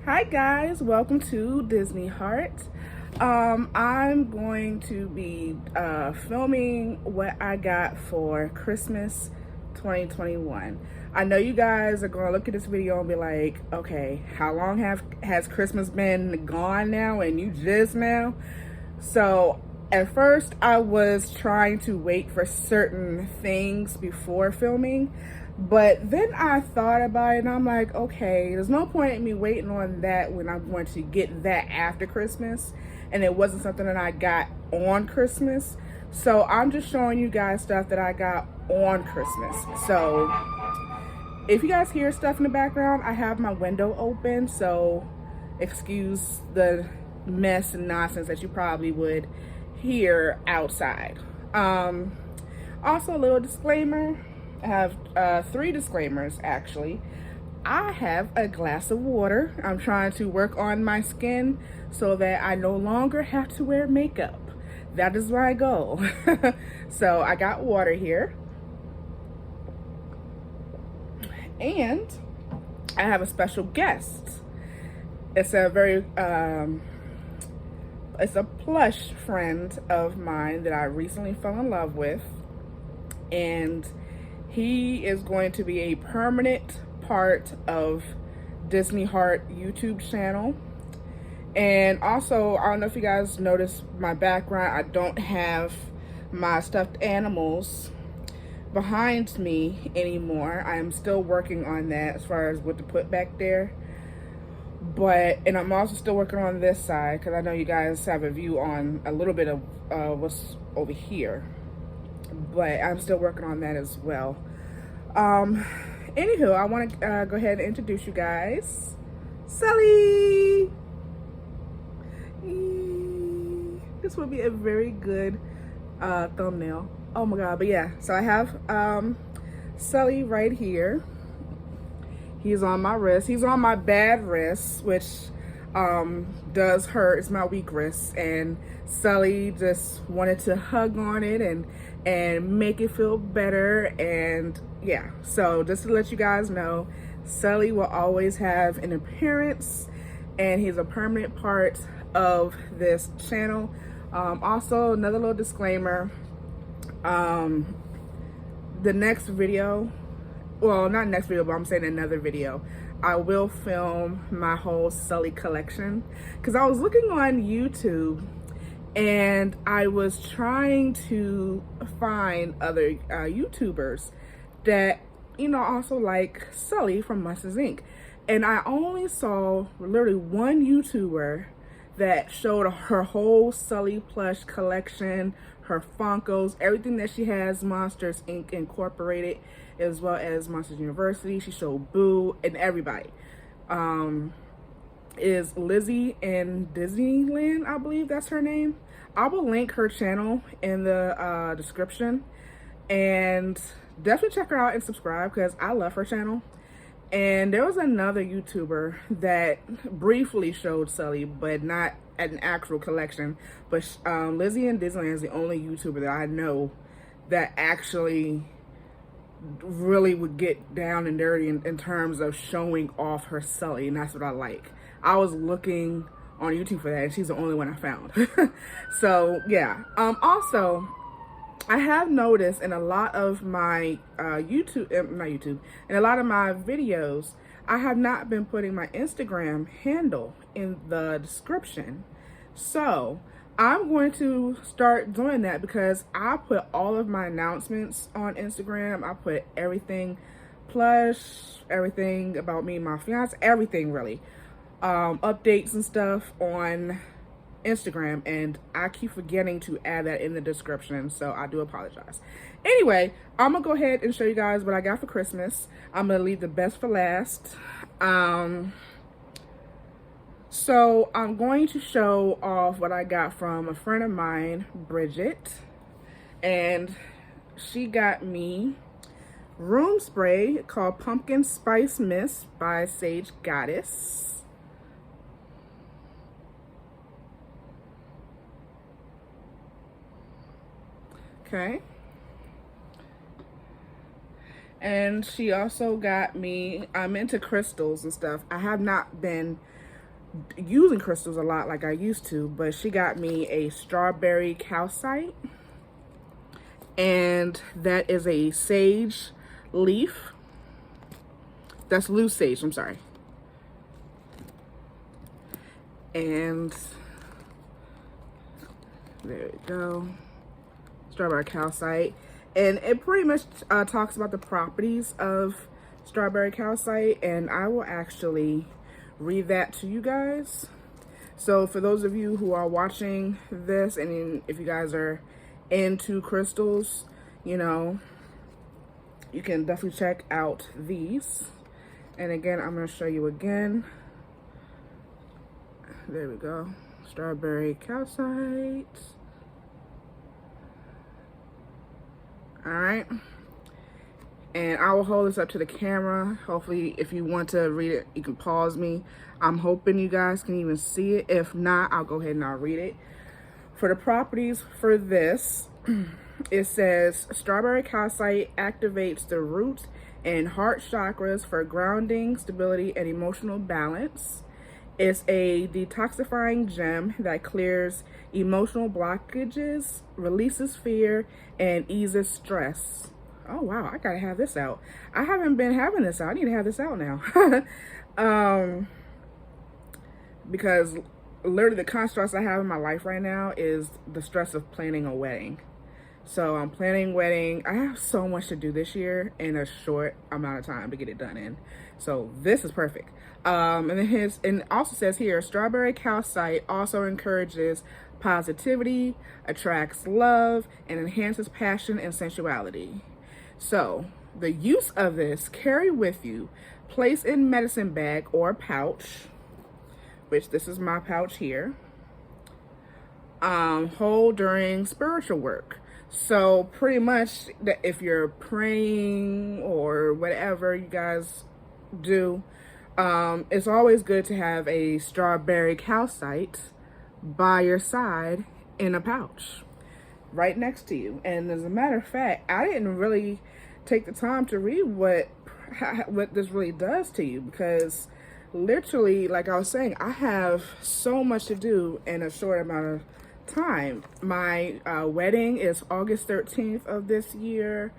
Hi guys, welcome to Disney Heart. I'm going to be filming what I got for Christmas 2021. I know you guys are going to look at this video and be like, okay, how long has Christmas been gone now and you just now? So at first I was trying to wait for certain things before filming, but then I thought about it and I'm like, okay, there's no point in me waiting on that when I'm going to get that after Christmas. And it wasn't something that I got on Christmas. So I'm just showing you guys stuff that I got on Christmas. So if you guys hear stuff in the background, I have my window open. So excuse the mess and nonsense that you probably would hear outside. Also, a little disclaimer. I have 3 disclaimers actually. I have a glass of water. I'm trying to work on my skin so that I no longer have to wear makeup. That is my goal. So I got water here. And I have a special guest. It's a very, it's a plush friend of mine that I recently fell in love with. And he is going to be a permanent part of Disney Heart YouTube channel. And also, I don't know if you guys noticed my background. I don't have my stuffed animals behind me anymore. I am still working on that as far as what to put back there. And I'm also still working on this side because I know you guys have a view on a little bit of what's over here. But I'm still working on that as well. Anywho, I want to go ahead and introduce you guys. Sully! This would be a very good thumbnail. Oh my god, but yeah. So I have Sully right here. He's on my wrist. He's on my bad wrist, which does hurt. It's my weak wrist. And Sully just wanted to hug on it and make it feel better. And yeah, so just to let you guys know, Sully will always have an appearance and he's a permanent part of this channel. Also, another little disclaimer, the next video, well, not next video, but I'm saying another video, I will film my whole Sully collection because I was looking on YouTube and I was trying to find other YouTubers that, you know, also like Sully from Monsters Inc. And I only saw literally one YouTuber that showed her whole Sully plush collection, her Funkos, everything that she has Monsters Inc. incorporated, as well as Monsters University. She showed Boo and everybody. Is Lizzie in Disneyland, I believe that's her name. I will link her channel in the description, and definitely check her out and subscribe because I love her channel. And there was another YouTuber that briefly showed Sully, but not at an actual collection. But Lizzie in Disneyland is the only YouTuber that I know that actually really would get down and dirty in terms of showing off her Sully, and that's what I like. I was looking on YouTube for that, and she's the only one I found. So yeah. Also, I have noticed in a lot of my in a lot of my videos, I have not been putting my Instagram handle in the description. So I'm going to start doing that because I put all of my announcements on Instagram. I put everything plush, everything about me and my fiance, everything really. Updates and stuff on Instagram, and I keep forgetting to add that in the description, so I do apologize. Anyway, I'm gonna go ahead and show you guys what I got for Christmas. I'm gonna leave the best for last. So I'm going to show off what I got from a friend of mine, Bridget, and she got me room spray called Pumpkin Spice Mist by Sage Goddess. Okay. And she also got me, I'm into crystals and stuff. I have not been using crystals a lot like I used to, but she got me a strawberry calcite, and that is a sage leaf. That's loose sage, I'm sorry. And there we go, strawberry calcite. And it pretty much talks about the properties of strawberry calcite, and I will actually read that to you guys. So for those of you who are watching this, and if you guys are into crystals, you know, you can definitely check out these. And again, I'm going to show you again. There we go. Strawberry calcite. All right. And I will hold this up to the camera. Hopefully, if you want to read it, you can pause me. I'm hoping you guys can even see it. If not, I'll go ahead and I'll read it. For the properties for this, it says strawberry calcite activates the root and heart chakras for grounding, stability, and emotional balance. It's a detoxifying gem that clears emotional blockages, releases fear, and eases stress. Oh wow, I gotta have this out. I haven't been having this out. I need to have this out now. Because literally the constant stress I have in my life right now is the stress of planning a wedding. So I'm planning a wedding. I have so much to do this year in a short amount of time to get it done in. So this is perfect. And then it also says here, strawberry calcite also encourages positivity, attracts love, and enhances passion and sensuality. So the use of this, carry with you, place in medicine bag or pouch, which this is my pouch here. Hold during spiritual work. So pretty much that if you're praying or whatever you guys do, it's always good to have a strawberry calcite by your side in a pouch right next to you. And as a matter of fact, I didn't really take the time to read what this really does to you, because literally, like I was saying, I have so much to do in a short amount of time. My wedding is August 13th of this year.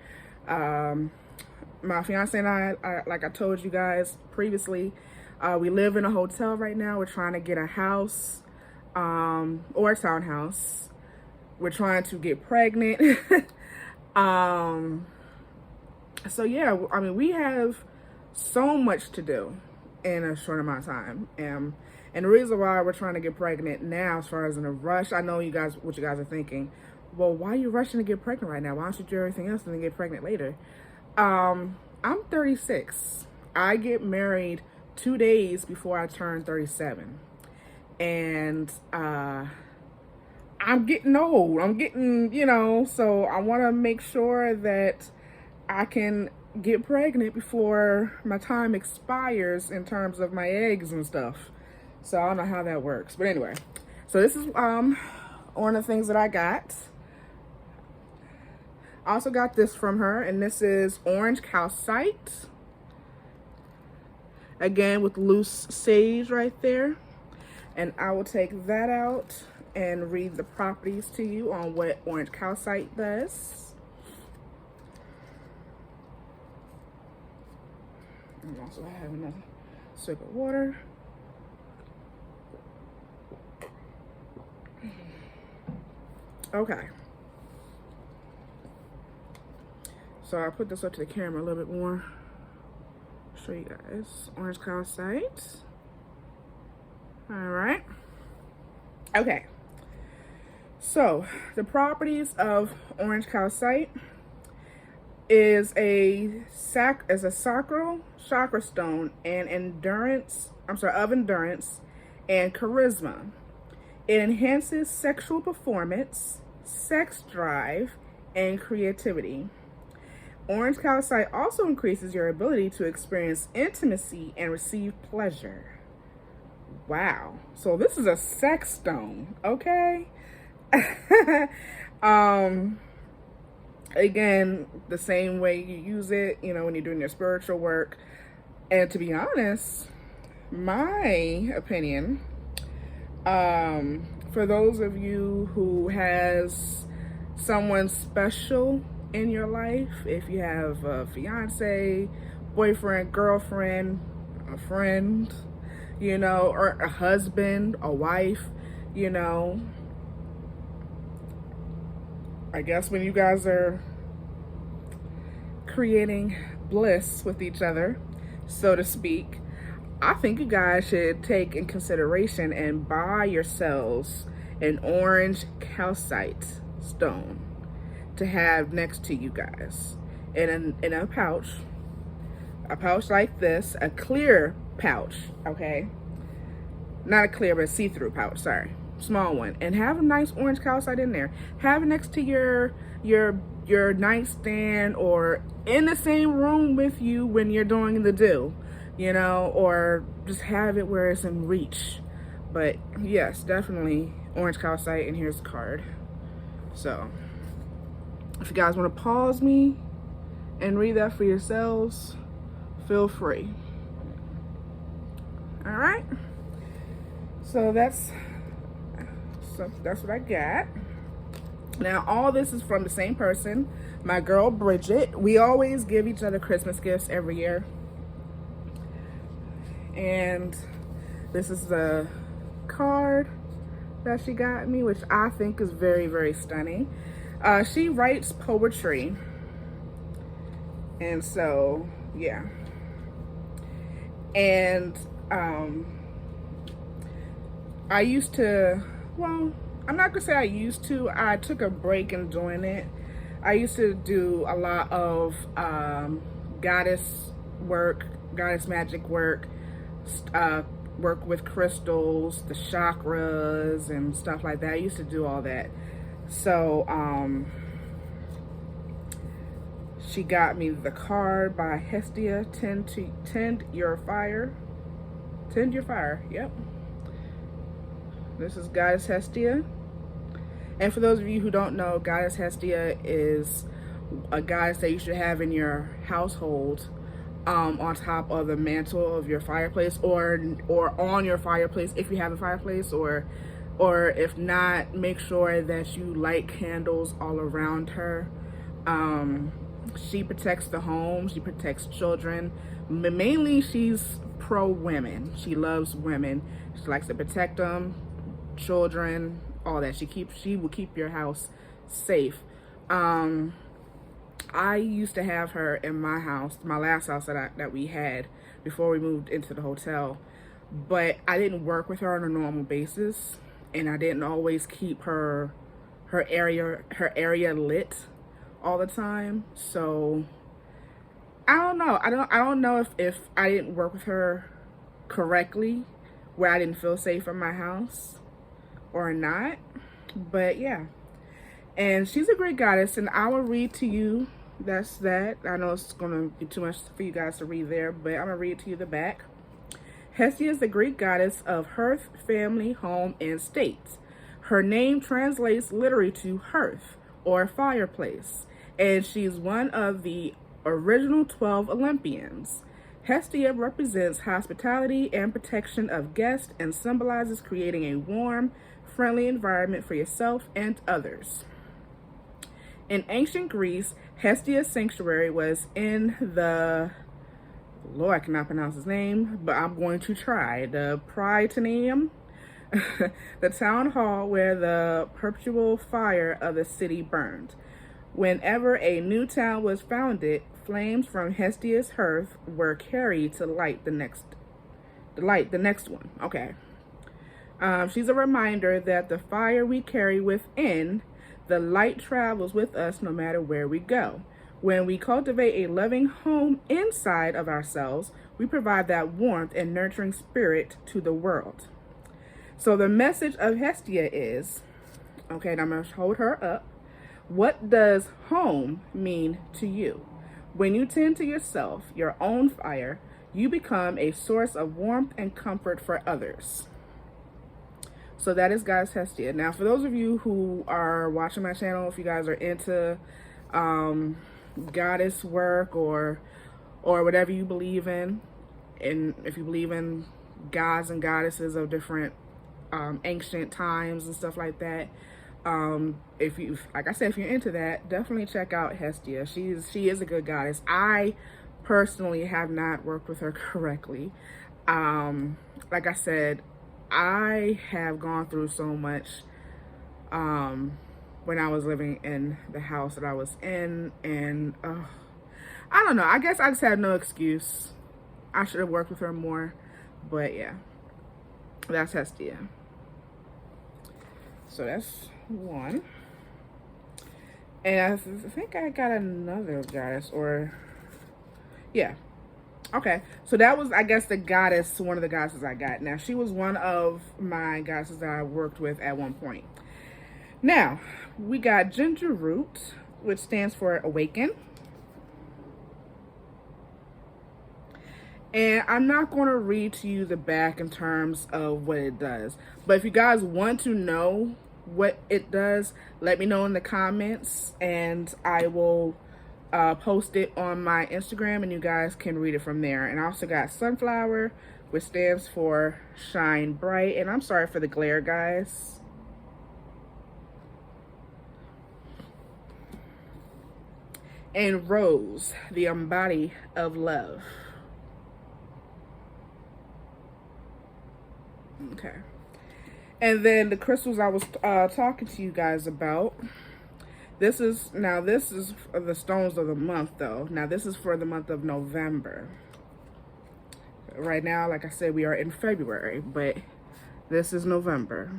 My fiance and I, like I told you guys previously, we live in a hotel right now. We're trying to get a house or a townhouse. We're trying to get pregnant. So yeah, I mean, we have so much to do in a short amount of time. And the reason why we're trying to get pregnant now, as far as in a rush, I know what you guys are thinking. Well, why are you rushing to get pregnant right now? Why don't you do everything else and then get pregnant later? I'm 36. I get married 2 days before I turn 37. And I'm getting old. I'm getting, so I want to make sure that I can get pregnant before my time expires in terms of my eggs and stuff. So I don't know how that works. But anyway, so this is one of the things that I got. I also got this from her, and this is orange calcite. Again, with loose sage right there. And I will take that out and read the properties to you on what orange calcite does. And also I have another sip of water. Okay. So I'll put this up to the camera a little bit more. Show you guys. Orange calcite. All right. Okay. So the properties of orange calcite is a sacral chakra stone and endurance and charisma. It enhances sexual performance, sex drive, and creativity. Orange calcite also increases your ability to experience intimacy and receive pleasure. Wow. So this is a sex stone, okay? Again, the same way you use it, when you're doing your spiritual work. And to be honest, my opinion, for those of you who has someone special in your life, if you have a fiance, boyfriend, girlfriend, a friend, you know, or a husband, a wife, you know, I guess when you guys are creating bliss with each other, so to speak, I think you guys should take in consideration and buy yourselves an orange calcite stone to have next to you guys in a pouch like this, a clear pouch, okay? Not a clear, but a see-through pouch, sorry. Small one. And have a nice orange calcite in there. Have it next to your nightstand or in the same room with you when you're doing the do, you know, or just have it where it's in reach. But yes, definitely orange calcite, and here's the card. So if you guys want to pause me and read that for yourselves, feel free. All right. So that's what I got. Now, all this is from the same person, my girl Bridget. We always give each other Christmas gifts every year. And this is the card that she got me, which I think is very, very stunning. She writes poetry. And so, yeah. And I used to, well, I'm not gonna say I used to. I took a break in doing it. I used to do a lot of goddess work, goddess magic work, work with crystals, the chakras and stuff like that. I used to do all that. So she got me the card by Hestia, Tend Your Fire. Tend Your Fire, yep. This is Goddess Hestia. And for those of you who don't know, Goddess Hestia is a goddess that you should have in your household, on top of the mantle of your fireplace, or on your fireplace if you have a fireplace, or if not, make sure that you light candles all around her. She protects the home, she protects children. Mainly she's pro women. She loves women. She likes to protect them, children, all that. She will keep your house safe. I used to have her in my house, my last house that we had before we moved into the hotel, but I didn't work with her on a normal basis, and I didn't always keep her area lit all the time. So I don't know. I don't know if I didn't work with her correctly, where I didn't feel safe in my house or not. But yeah. And she's a great goddess, and I will read to you. That's that. I know it's gonna be too much for you guys to read there, but I'm gonna read to you the back. Hestia is the Greek goddess of hearth, family, home, and state. Her name translates literally to hearth or fireplace, and she's one of the original 12 Olympians. Hestia represents hospitality and protection of guests and symbolizes creating a warm, friendly environment for yourself and others. In ancient Greece, Hestia's sanctuary was in the, Lord, I cannot pronounce his name, but I'm going to try, the Prytaneum, the town hall where the perpetual fire of the city burned. Whenever a new town was founded, flames from Hestia's hearth were carried to light the next one. Okay. She's a reminder that the fire we carry within, the light travels with us no matter where we go. When we cultivate a loving home inside of ourselves, we provide that warmth and nurturing spirit to the world. So the message of Hestia is, okay, and I'm going to hold her up. What does home mean to you? When you tend to yourself, your own fire, you become a source of warmth and comfort for others. So that is Goddess Hestia. Now, for those of you who are watching my channel, if you guys are into goddess work or whatever you believe in, and if you believe in gods and goddesses of different ancient times and stuff like that. If you, like I said, if you're into that, definitely check out Hestia. She is a good goddess. I personally have not worked with her correctly. Like I said, I have gone through so much when I was living in the house that I was in, and I don't know, I guess I just had no excuse. I should have worked with her more, but yeah, that's Hestia. So that's one. And I think I got another goddess, or yeah. Okay, so that was, I guess, the goddess, one of the goddesses I got. Now, she was one of my goddesses that I worked with at one point. Now, we got Ginger Root, which stands for Awaken. And I'm not going to read to you the back in terms of what it does. But if you guys want to know what it does, let me know in the comments, and I will post it on my Instagram, and you guys can read it from there. And I also got Sunflower, which stands for Shine Bright. And I'm sorry for the glare, guys. And Rose, the Embody of Love. Okay. And then the crystals I was talking to you guys about. This is the stones of the month, though. Now, this is for the month of November. Right now, like I said, we are in February, but this is November.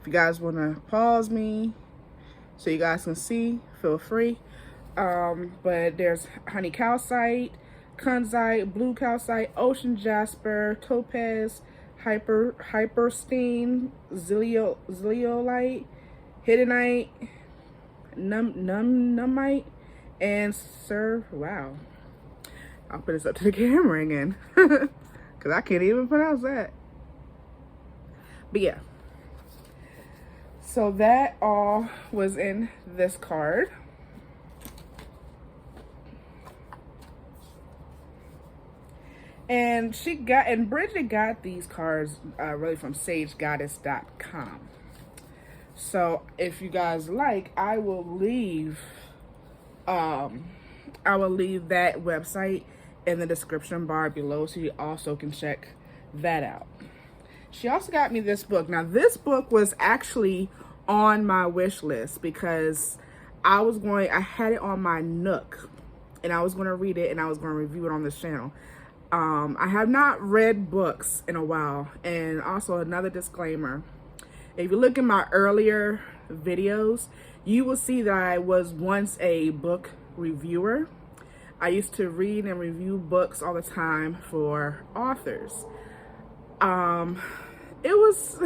If you guys want to pause me so you guys can see, feel free. But there's honey calcite, kunzite, blue calcite, ocean jasper, topaz, hyperstein, zeolite, hiddenite, nummite, and wow. I'll put this up to the camera again because I can't even pronounce that. But yeah. So that all was in this card. And Bridget got these cards really from sagegoddess.com. So if you guys like, I will leave that website in the description bar below, so you also can check that out. She also got me this book. Now, this book was actually on my wish list because I had it on my Nook, and I was going to read it, and I was going to review it on this channel. I have not read books in a while. And also, another disclaimer, if you look at my earlier videos, you will see that I was once a book reviewer. I used to read and review books all the time for authors. It was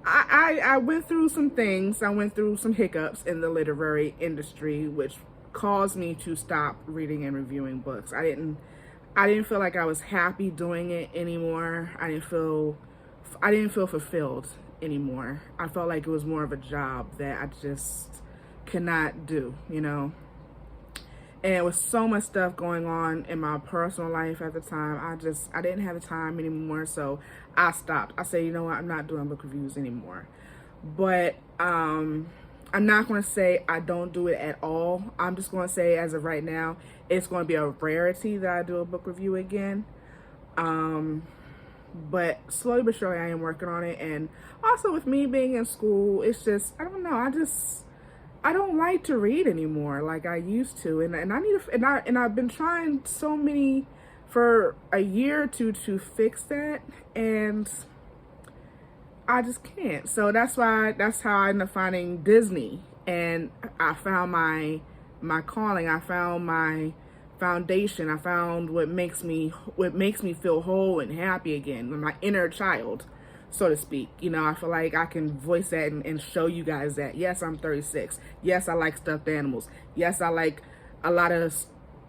I went through some things. I went through some hiccups in the literary industry, which caused me to stop reading and reviewing books. I didn't feel like I was happy doing it anymore. I didn't feel fulfilled anymore. I felt like it was more of a job that I just could not do, you know. And there was so much stuff going on in my personal life at the time. I didn't have the time anymore, so I stopped. I said, you know what, I'm not doing book reviews anymore. But I'm not going to say I don't do it at all. I'm just going to say, as of right now, it's going to be a rarity that I do a book review again. But slowly but surely I am working on it. And also with me being in school, it's just, I don't know, I don't like to read anymore like I used to, and I've been trying for a year or two to fix that, and I just can't. So that's how I ended up finding Disney, and I found my calling. I found my foundation. I found what makes me feel whole and happy again, my inner child, so to speak. You know, I feel like I can voice that and show you guys that, yes, I'm 36. Yes, I like stuffed animals. Yes, I like a lot of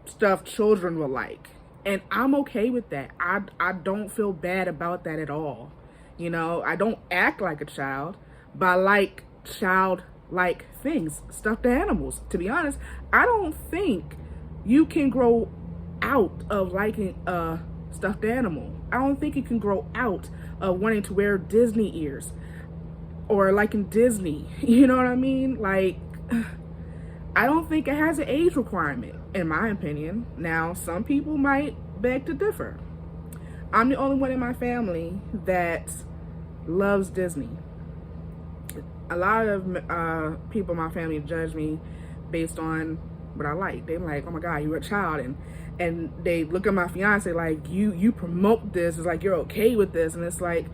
stuff children will like. And I'm okay with that. I don't feel bad about that at all. You know, I don't act like a child, but I like childlike things, stuffed animals. To be honest, I don't think you can grow out of liking a stuffed animal. I don't think it can grow out of wanting to wear Disney ears or liking Disney. You know what I mean? Like, I don't think it has an age requirement, in my opinion. Now, some people might beg to differ. I'm the only one in my family that loves Disney. A lot of people in my family judge me based on what I like. They're like, oh my God, you're a child. And they look at my fiance like, you promote this. It's like, you're okay with this. And it's like,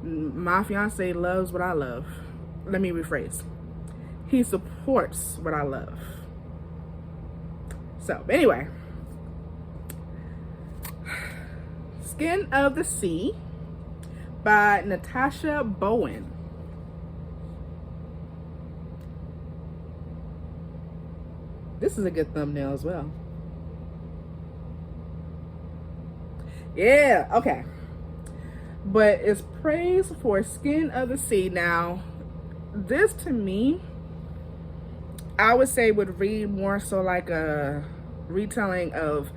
my fiance loves what I love. Let me rephrase. He supports what I love. So, anyway. Skin of the Sea by Natasha Bowen. This is a good thumbnail as well. Yeah, okay. But it's praise for Skin of the Sea. Now, this to me, I would say would read more so like a retelling of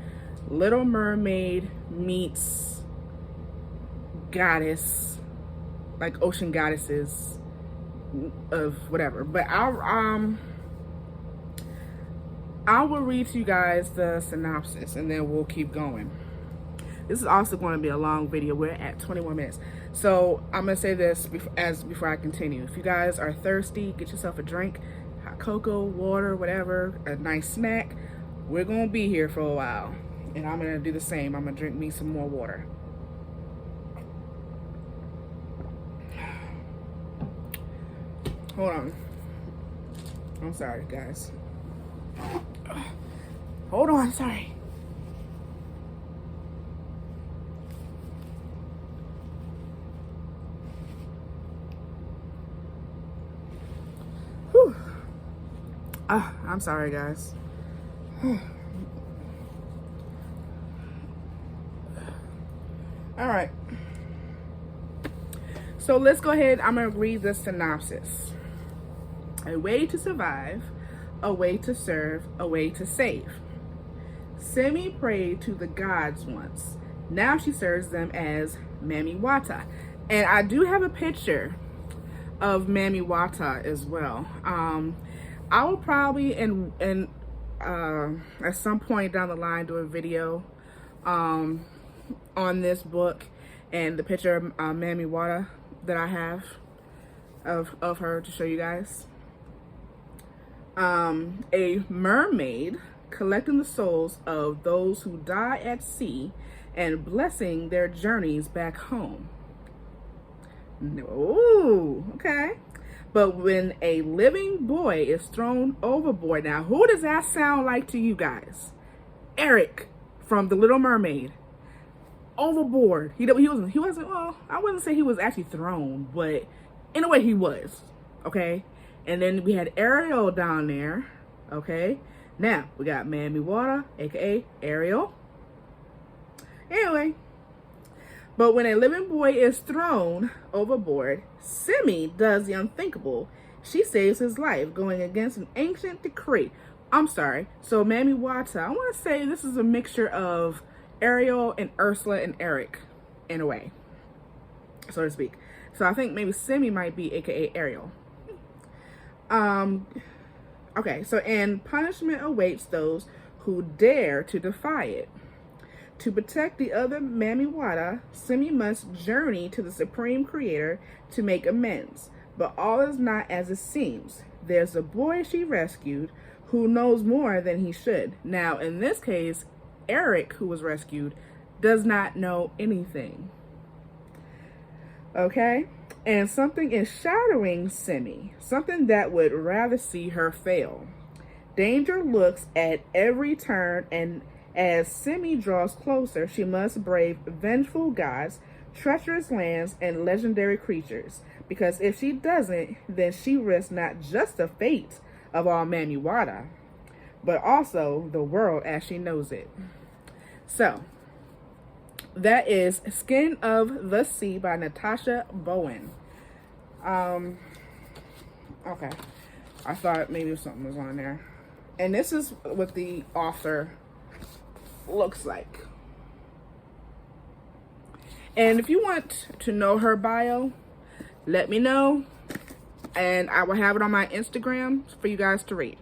Little Mermaid meets goddess, like ocean goddesses of whatever. But I will read to you guys the synopsis and then we'll keep going. This is also going to be a long video. We're at 21 minutes. So I'm going to say this before I continue. If you guys are thirsty, get yourself a drink, hot cocoa, water, whatever, a nice snack. We're going to be here for a while. And I'm going to do the same. I'm going to drink me some more water. Hold on. I'm sorry, guys. Hold on, sorry. Whew. I'm sorry, guys. All right. So let's go ahead. I'm going to read the synopsis. A way to survive, a way to serve, a way to save. Semi prayed to the gods once. Now she serves them as Mami Wata. And I do have a picture of Mami Wata as well. I will probably at some point down the line do a video on this book and the picture of Mami Wata that I have of her to show you guys. A mermaid collecting the souls of those who die at sea and blessing their journeys back home. Ooh, okay. But when a living boy is thrown overboard, now who does that sound like to you guys? Eric from The Little Mermaid. Overboard. He wasn't, well, I wouldn't say he was actually thrown, but in a way he was, okay? And then we had Ariel down there, okay? Now, we got Mami Wata, aka Ariel. Anyway, but when a living boy is thrown overboard, Simi does the unthinkable. She saves his life, going against an ancient decree. I'm sorry. So Mami Wata, I want to say this is a mixture of Ariel and Ursula and Eric, in a way, so to speak. So I think maybe Simi might be aka Ariel. Okay, so and punishment awaits those who dare to defy it. To protect the other Mami Wata, Simi must journey to the Supreme Creator to make amends. But all is not as it seems. There's a boy she rescued who knows more than he should. Now, in this case, Eric, who was rescued, does not know anything. Okay? And something is shadowing Simi, something that would rather see her fail. Danger looks at every turn, and as Simi draws closer, she must brave vengeful gods, treacherous lands, and legendary creatures. Because if she doesn't, then she risks not just the fate of all Mami Wata, but also the world as she knows it. So, that is Skin of the Sea by Natasha Bowen. Okay. I thought maybe something was on there. And this is what the author looks like. And if you want to know her bio, let me know, and I will have it on my Instagram for you guys to read.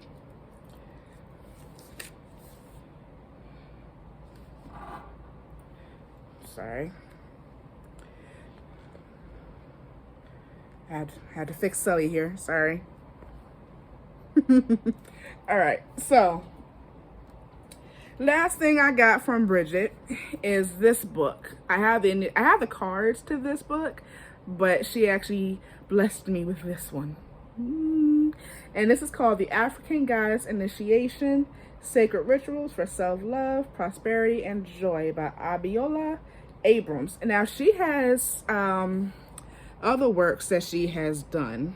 Sorry. Had to fix Sully here. Sorry. All right. So, last thing I got from Bridget is this book. I have the cards to this book, but she actually blessed me with this one. And this is called The African Goddess Initiation: Sacred Rituals for Self-Love, Prosperity, and Joy by Abiola Abrams. And now she has other works that she has done.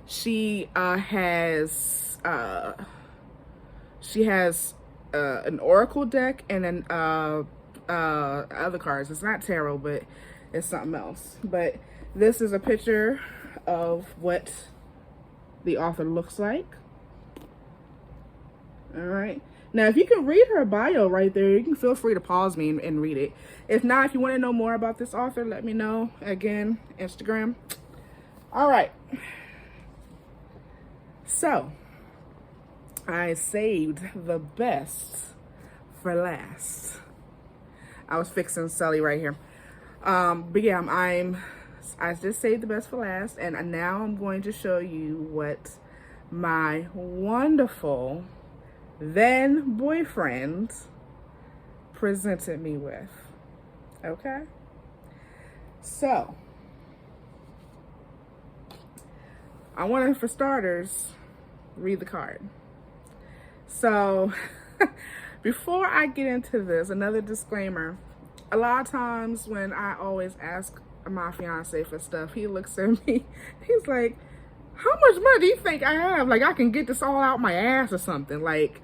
She has an oracle deck and an other cards. It's not tarot, but it's something else. But this is a picture of what the author looks like. All right. Now, if you can read her bio right there, you can feel free to pause me and read it. If not, if you want to know more about this author, let me know. Again, Instagram. All right. So, I saved the best for last. I was fixing Sully right here. But yeah, I just saved the best for last, and now I'm going to show you what my wonderful then boyfriend presented me with. Okay? So, I want to, for starters, read the card. So, before I get into this, another disclaimer. A lot of times when I always ask my fiance for stuff, he looks at me, he's like, how much money do you think I have? Like, I can get this all out my ass or something. Like,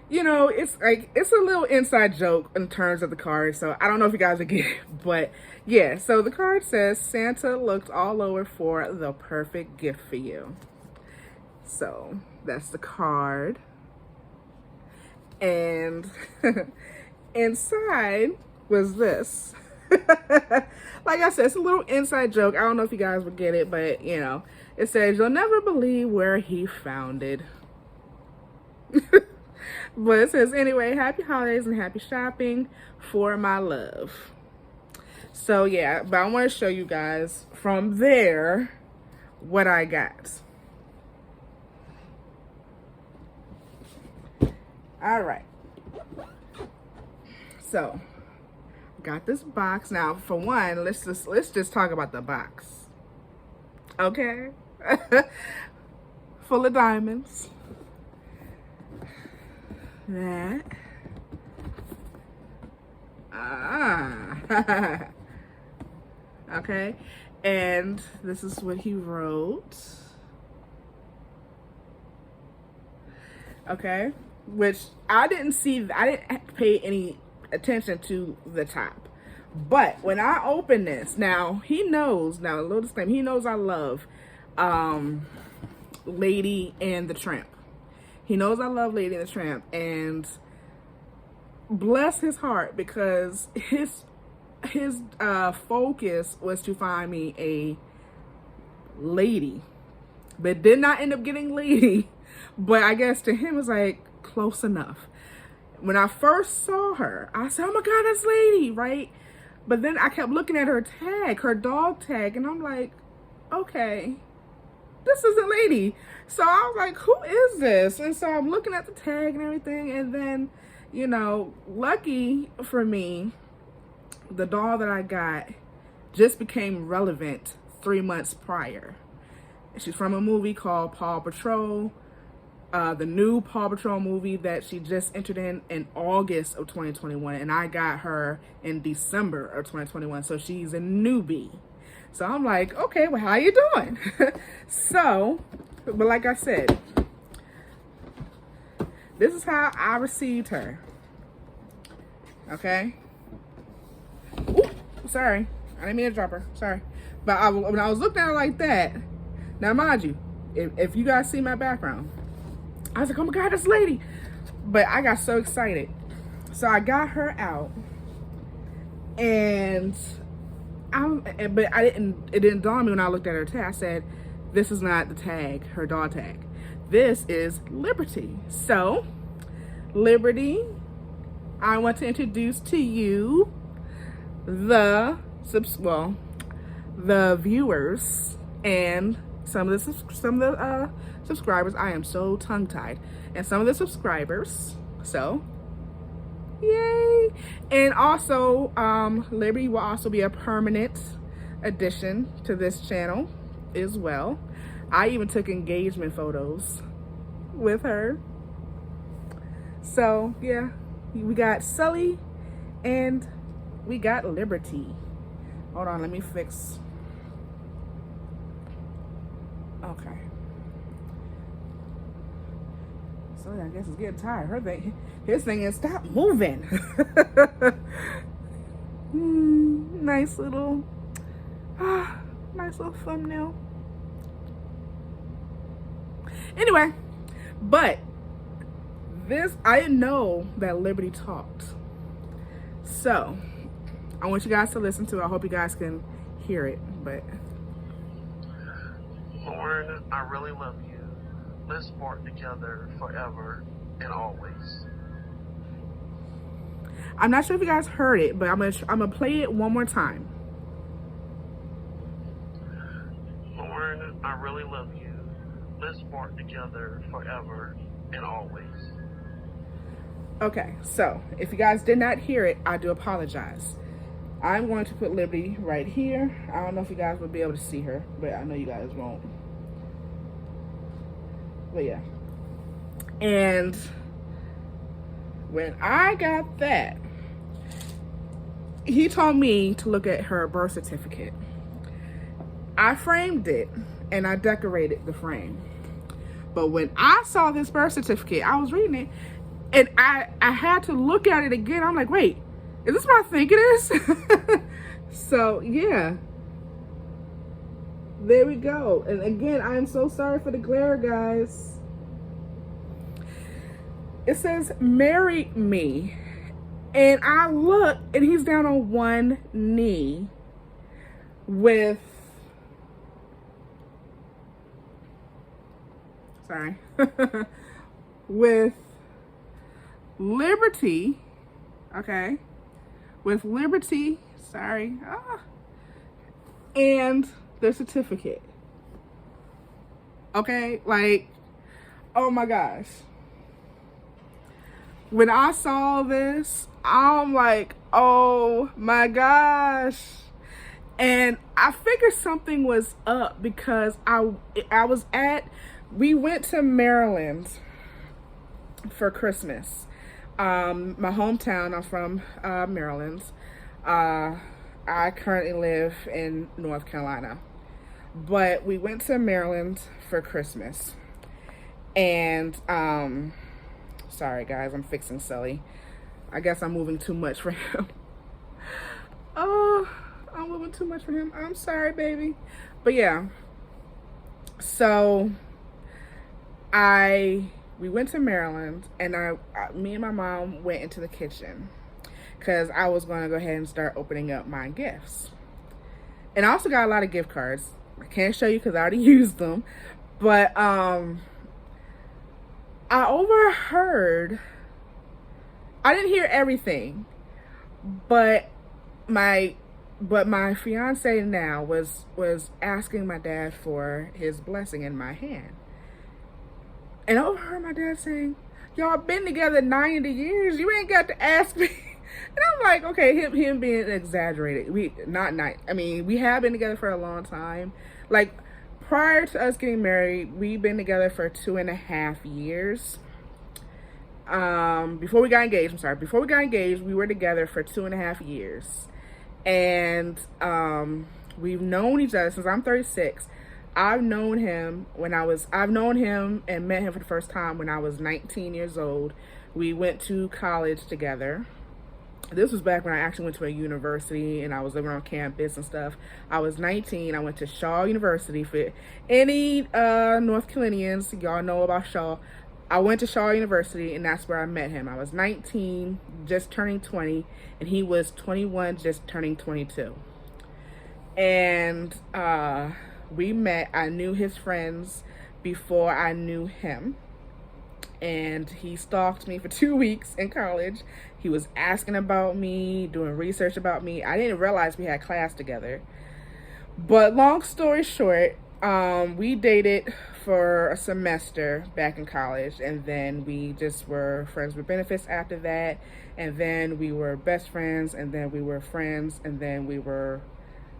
you know, it's like, it's a little inside joke in terms of the card. So I don't know if you guys will get it, but yeah. So the card says, Santa looked all over for the perfect gift for you. So that's the card. And inside was this. Like I said, it's a little inside joke. I don't know if you guys would get it, but you know, it says, you'll never believe where he found it. But it says, anyway, happy holidays and happy shopping for my love. So yeah, but I want to show you guys from there what I got. All right. So, got this box. Now, for one, let's just talk about the box. Okay? Full of diamonds. That. Okay. And this is what he wrote. Okay. Which I didn't pay any attention to the top. But when I open this, now he knows, now a little disclaimer, he knows I love Lady and the Tramp. He knows I love Lady and the Tramp, and bless his heart, because his focus was to find me a lady, but did not end up getting Lady. But I guess to him it was like close enough. When I first saw her, I said, oh my God, that's Lady, right? But then I kept looking at her tag, her dog tag, and I'm like, okay, this isn't Lady. So I was like, who is this? And so I'm looking at the tag and everything, and then, you know, lucky for me, the doll that I got just became relevant 3 months prior. She's from a movie called Paw Patrol. The new Paw Patrol movie that she just entered in August of 2021, and I got her in December of 2021, so she's a newbie. So I'm like, okay, well, how you doing? So, but like I said, this is how I received her. Okay. Ooh, sorry, I didn't mean to drop her. Sorry, but when I was looking at her like that, now mind you, if you guys see my background, I was like, oh my God, that's Lady. But I got so excited. So I got her out, and it didn't dawn on me when I looked at her tag. I said, this is not the tag, her dog tag. This is Liberty. So, Liberty, I want to introduce to you the viewers and some of the subscribers. I am so tongue-tied. And some of the subscribers. So, yay! And also, Liberty will also be a permanent addition to this channel as well. I even took engagement photos with her. So, yeah, we got Sully and we got Liberty. Hold on, let me fix. Okay. So I guess it's getting tired. His thing is stop moving. Nice little thumbnail. Anyway, but I didn't know that Liberty talked. So I want you guys to listen to it. I hope you guys can hear it, but Lauren, I really love you. Let's work together forever and always. I'm not sure if you guys heard it, but I'm gonna play it one more time. Lauren, I really love you. Let's work together forever and always. Okay, so if you guys did not hear it, I do apologize. I'm going to put Liberty right here. I don't know if you guys will be able to see her, but I know you guys won't. But yeah. And when I got that, he told me to look at her birth certificate. I framed it and I decorated the frame. But when I saw this birth certificate, I was reading it and I had to look at it again. I'm like, wait, is this what I think it is? So yeah, there we go. And again, I am so sorry for the glare, guys. It says marry me, and I look and he's down on one knee with with Liberty, okay, with Liberty, and the certificate. Okay, like, oh my gosh. When I saw this, I'm like, oh my gosh. And I figured something was up because we went to Maryland for Christmas. My hometown, I'm from Maryland. I currently live in North Carolina. But we went to Maryland for Christmas. And, sorry guys, I'm fixing Sully. I guess I'm moving too much for him. Oh, I'm moving too much for him. I'm sorry, baby. But yeah. So, we went to Maryland, and me and my mom went into the kitchen because I was going to go ahead and start opening up my gifts. And I also got a lot of gift cards. I can't show you because I already used them. But I overheard, I didn't hear everything, but my fiance now was asking my dad for his blessing in my hand. And I overheard my dad saying, y'all been together 90 years. You ain't got to ask me. And I'm like, okay, him being exaggerated. We have been together for a long time. Like, prior to us getting married, we've been together for 2.5 years. Before we got engaged, we were together for 2.5 years. And we've known each other since I'm 36. I've known him and met him for the first time when I was 19 years old. We went to college together. This was back when I actually went to a university and I was living on campus and stuff. I was 19. I went to Shaw University. For any North Carolinians, y'all know about Shaw. I went to Shaw University, and that's where I met him. I was 19, just turning 20, and he was 21, just turning 22. And we met. I knew his friends before I knew him. And he stalked me for 2 weeks in college. He was asking about me, doing research about me. I didn't realize we had class together. But long story short, we dated for a semester back in college, and then we just were friends with benefits after that, and then we were best friends, and then we were friends, and then we were,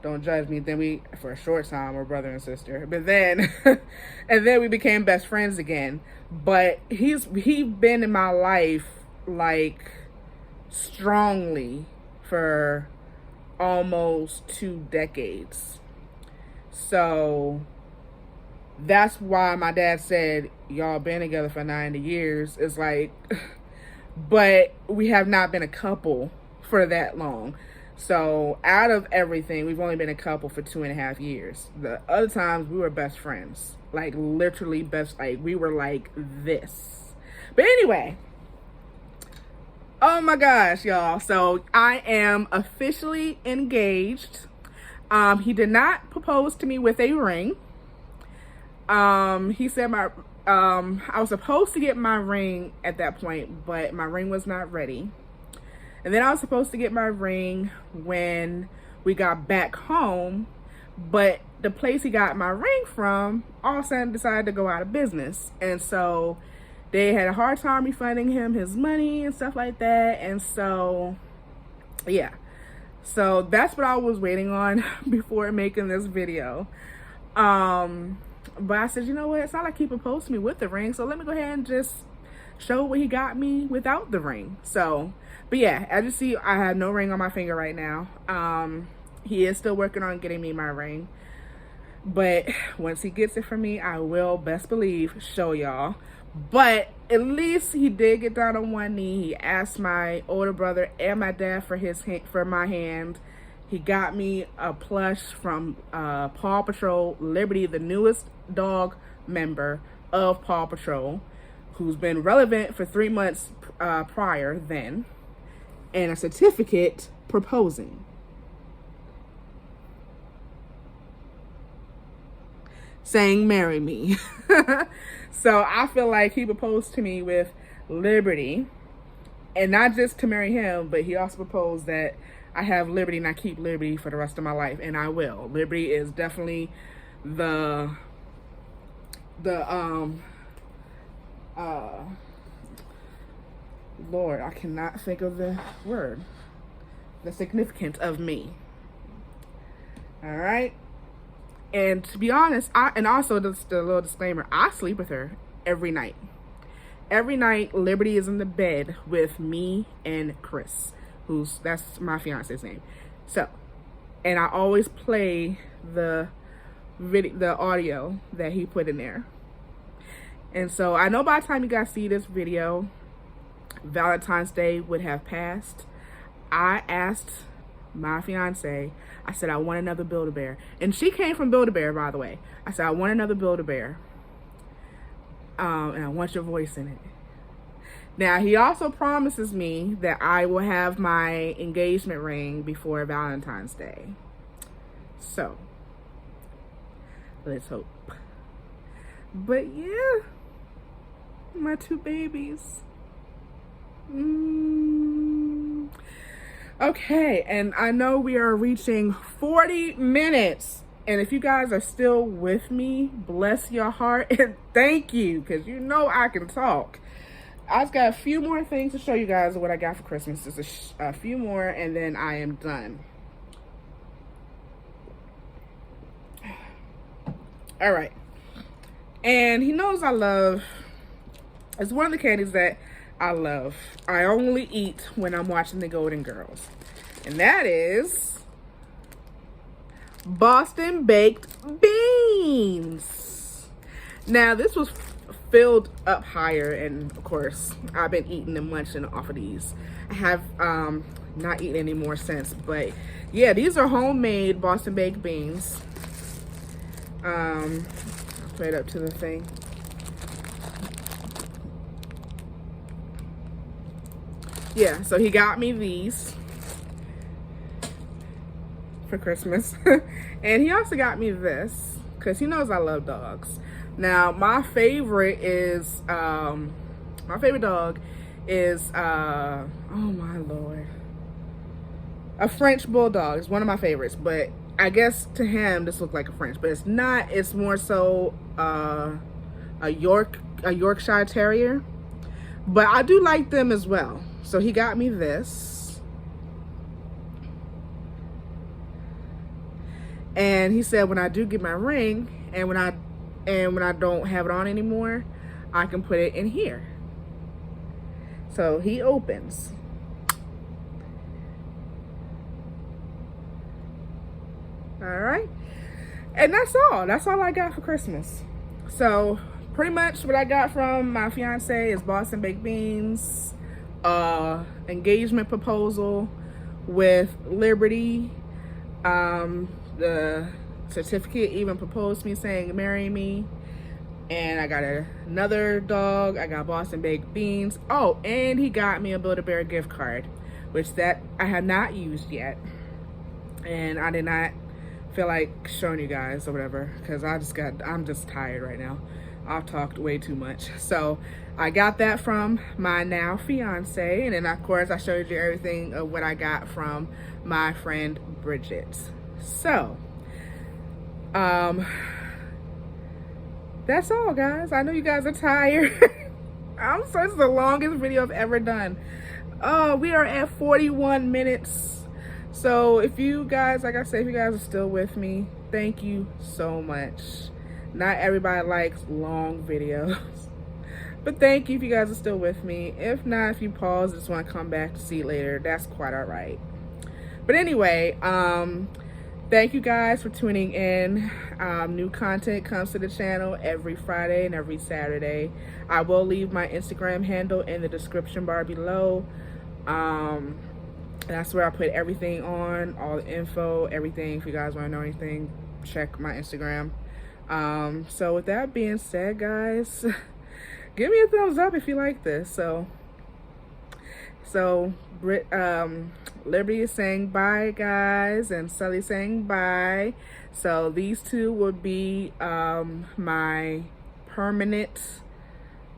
don't judge me, then we, for a short time, were brother and sister, but then, and then we became best friends again. But he's been in my life, like, strongly for almost 2 decades. So that's why my dad said, y'all been together for 90 years. It's like, but we have not been a couple for that long. So out of everything, we've only been a couple for 2.5 years. The other times we were best friends, like literally best, like we were like this. But anyway, oh my gosh, y'all. So I am officially engaged. He did not propose to me with a ring. He said I was supposed to get my ring at that point, but my ring was not ready. And then I was supposed to get my ring when we got back home, but the place he got my ring from all of a sudden decided to go out of business. And so they had a hard time refunding him his money and stuff like that. And so, yeah. So that's what I was waiting on before making this video. But I said, you know what? It's not like he proposed to me with the ring, so let me go ahead and just show what he got me without the ring. So, but yeah, as you see, I have no ring on my finger right now. He is still working on getting me my ring. But once he gets it for me, I will, best believe, show y'all. But at least he did get down on one knee. He asked my older brother and my dad for my hand. He got me a plush from Paw Patrol, Liberty, the newest dog member of Paw Patrol, who's been relevant for 3 months prior then, and a certificate proposing. Saying, marry me. So I feel like he proposed to me with Liberty, and not just to marry him, but he also proposed that I have Liberty and I keep Liberty for the rest of my life, and I will. Liberty is definitely the Lord, I cannot think of the word. The significance of me. All right. And to be honest, and also just a little disclaimer, I sleep with her every night. Every night, Liberty is in the bed with me and Chris, that's my fiance's name. So, and I always play the audio that he put in there. And so I know by the time you guys see this video, Valentine's Day would have passed. I asked my fiance, I said, I want another Build-A-Bear. And she came from Build-A-Bear, by the way. I said, I want another Build-A-Bear. And I want your voice in it. Now, he also promises me that I will have my engagement ring before Valentine's Day. So, let's hope. But yeah, my 2 babies. Okay, and I know we are reaching 40 minutes. And if you guys are still with me, bless your heart and thank you, because you know I can talk. I've got a few more things to show you guys what I got for Christmas. Just a few more, and then I am done. All right. And he knows it's one of the candies that I love. I only eat when I'm watching the Golden Girls. And that is Boston baked beans. Now, this was filled up higher, and of course, I've been eating and munching off of these. I have not eaten any more since, but yeah, these are homemade Boston baked beans. Straight up to the thing. yeah, so he got me these for Christmas. And he also got me this because he knows I love dogs. Now my favorite is my favorite dog is oh my lord, a French bulldog. It's one of my favorites, but I guess to him this looks like a French, but it's not. It's more so a Yorkshire Terrier, but I do like them as well. So he got me this, and he said when I do get my ring and when I don't have it on anymore, I can put it in here. So he opens. All right, and that's all I got for Christmas. So pretty much what I got from my fiance is Boston baked beans, engagement proposal with Liberty, the certificate even proposed me saying marry me, and I got another dog. I got Boston baked beans. Oh, and he got me a Build-A-Bear gift card, which that I have not used yet, and I did not feel like showing you guys or whatever because I'm just tired right now. I've talked way too much. So I got that from my now fiance, and then of course I showed you everything of what I got from my friend Bridget. So that's all, guys. I know you guys are tired. I'm sorry, this is the longest video I've ever done. We are at 41 minutes. So if you guys, like I said, if you guys are still with me, thank you so much. Not everybody likes long videos, but thank you if you guys are still with me. If not, if you pause, just want to come back to see it later, that's quite all right. But anyway, thank you guys for tuning in. New content comes to the channel every Friday and every Saturday. I will leave my Instagram handle in the description bar below. That's where I put everything on, all the info, everything. If you guys want to know anything, check my Instagram. So with that being said, guys, give me a thumbs up if you like this. So Liberty is saying bye, guys, and Sully's saying bye. So these two would be my permanent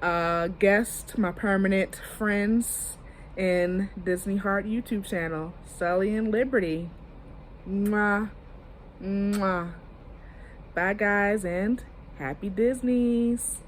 guest, my permanent friends in Disney Heart YouTube channel, Sully and Liberty. Mwah, mwah. Bye, guys, and happy Disneys.